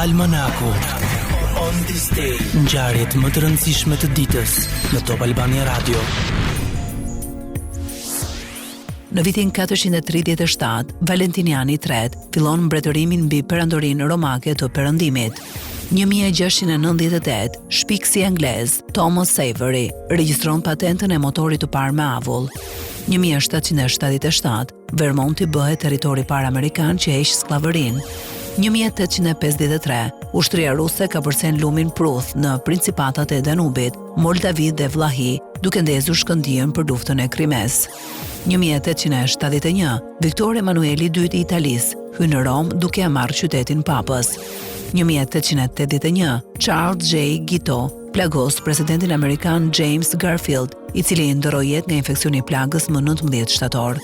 Almanaku On This Day, ngjarjet më të rëndësishme të ditës në Top Albania Radio. Në vitin 437, Valentiniani III fillon mbretërimin mbi perandorinë romake të Perëndimit. 1698, shpikësi anglez Thomas Savery regjistron patentën e motorit të parë me avull. 1777, Vermonti bëhet territori parë amerikan që heq skllavërinë. 1853, ushtria ruse ka përsen lumin Pruth në principatat e Danubit, Moldavi dhe Vllahi, duke ndezur shkëndijën për luftën e Krimes. 1871, Viktor Emanueli II i Italisë hyn në Rom duke ia marrë qytetin papës. 1881, Charles J. Guiteau plagos presidentin amerikan James Garfield, i cili ndroi jetë nga infeksioni i plagës më 19 shtator.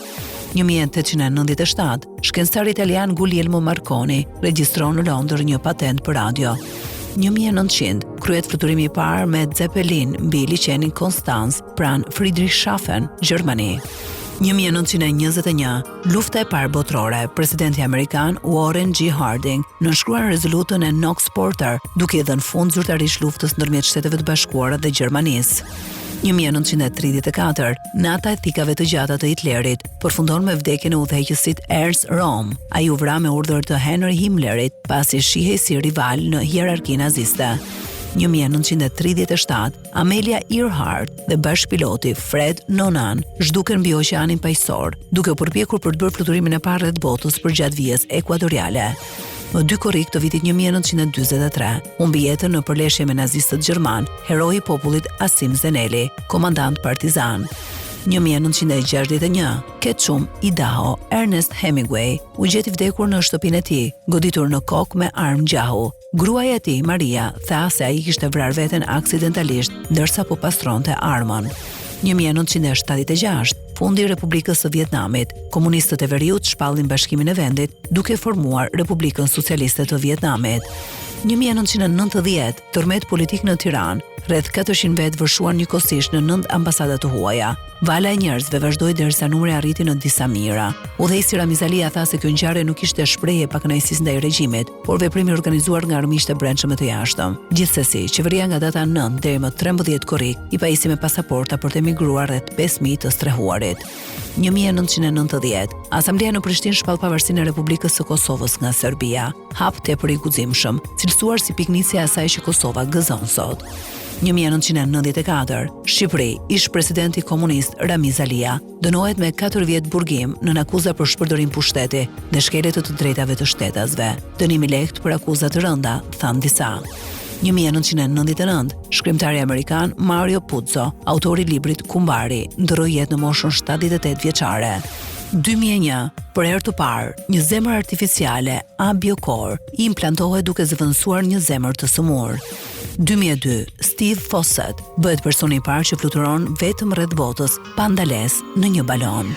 1897, shkencëtari italian Guglielmo Marconi regjistron në Londër një patent për radio. 1900, kryhet fluturimi i parë me Zeppelin mbi liçenin Konstanz pranë Friedrichshafen, Gjermani. 1921, lufta e parë botërore, presidenti amerikan Warren G. Harding nënshkruan rezolutën e Knox Porter, duke i dhënë fund zyrtarisht luftës ndërmjet Shteteve të Bashkuara dhe Gjermanisë. 1934, nata e thikave të gjata të Hitlerit përfundon me vdekjen e udhëheqësit Ernst Röhm. Ai u vra me urdhër të Henry Himmlerit pasi shihej si rival në hierarkinë naziste. 1937, Amelia Earhart dhe bashkëpiloti Fred Nonan zhduken mbi oqeanin paqësor, duke përpjekur për të bërë fluturimin e parë rreth botës përgjatë vijës ekuadoriale. Më 2 korrik të vitit 1943, humbi jetën në përleshje me nazistët gjerman, heroi i popullit Asim Zeneli, komandant partizan. 1961, Ketchum, Idaho, Ernest Hemingway u gjeti vdekur në shtëpinë e tij, goditur në kokë me armë gjahu. Gruaja e tij, Maria, tha se ai kishte vrarë veten aksidentalisht ndërsa po pastronte armën. 1976, fundi i Republikës së Vietnamit, komunistët e veriut shpallin bashkimin e vendit duke formuar Republikën Socialiste të Vietnamit. 1990, tërmet politik në Tiranë, rreth 400 vetë vërshuan njëkohësisht në 9 ambasada të huaja. Vala e njerëzve vazhdoi derisa numri arriti në disa mijëra. Udhëheqësi Ramizalia tha se kjo ngjarje nuk ishte shprehje pakënaqësisë ndaj regjimit, por veprim i organizuar nga armiqtë e brendshëm të jashtëm. Gjithsesi, qeveria nga data 9 deri më 13 korrik i pajisi me pasaporta për të emigruar rreth 5000 të strehuarit. 1990, Asamblea në Prishtinë shpall pavarësinë e Republikës së Kosovës nga Serbia, hap tepër i guximshëm, cilësuar si piknisja e asaj që Kosova gëzon sot. 1994, Shqipëri, ish presidenti komunist Ramiz Alia, dënohet me 4 vjet burgim nën akuza për shpërdorim pushteti dhe shkelje të drejtave të shtetasve. Dënim i lehtë për akuza të rënda, thanë disa. 1999, shkrimtari amerikan Mario Puzo, autori i librit Kumbari, ndroi jetë në moshën 78 vjeçare. 2001, për herë të parë, një zemër artificiale, Abiokor, i implantohet duke zëvendësuar një zemër të sëmurë. 2002, Steve Fossett bëhet personi i parë që fluturon vetëm rreth botës pa ndalesë në një balon.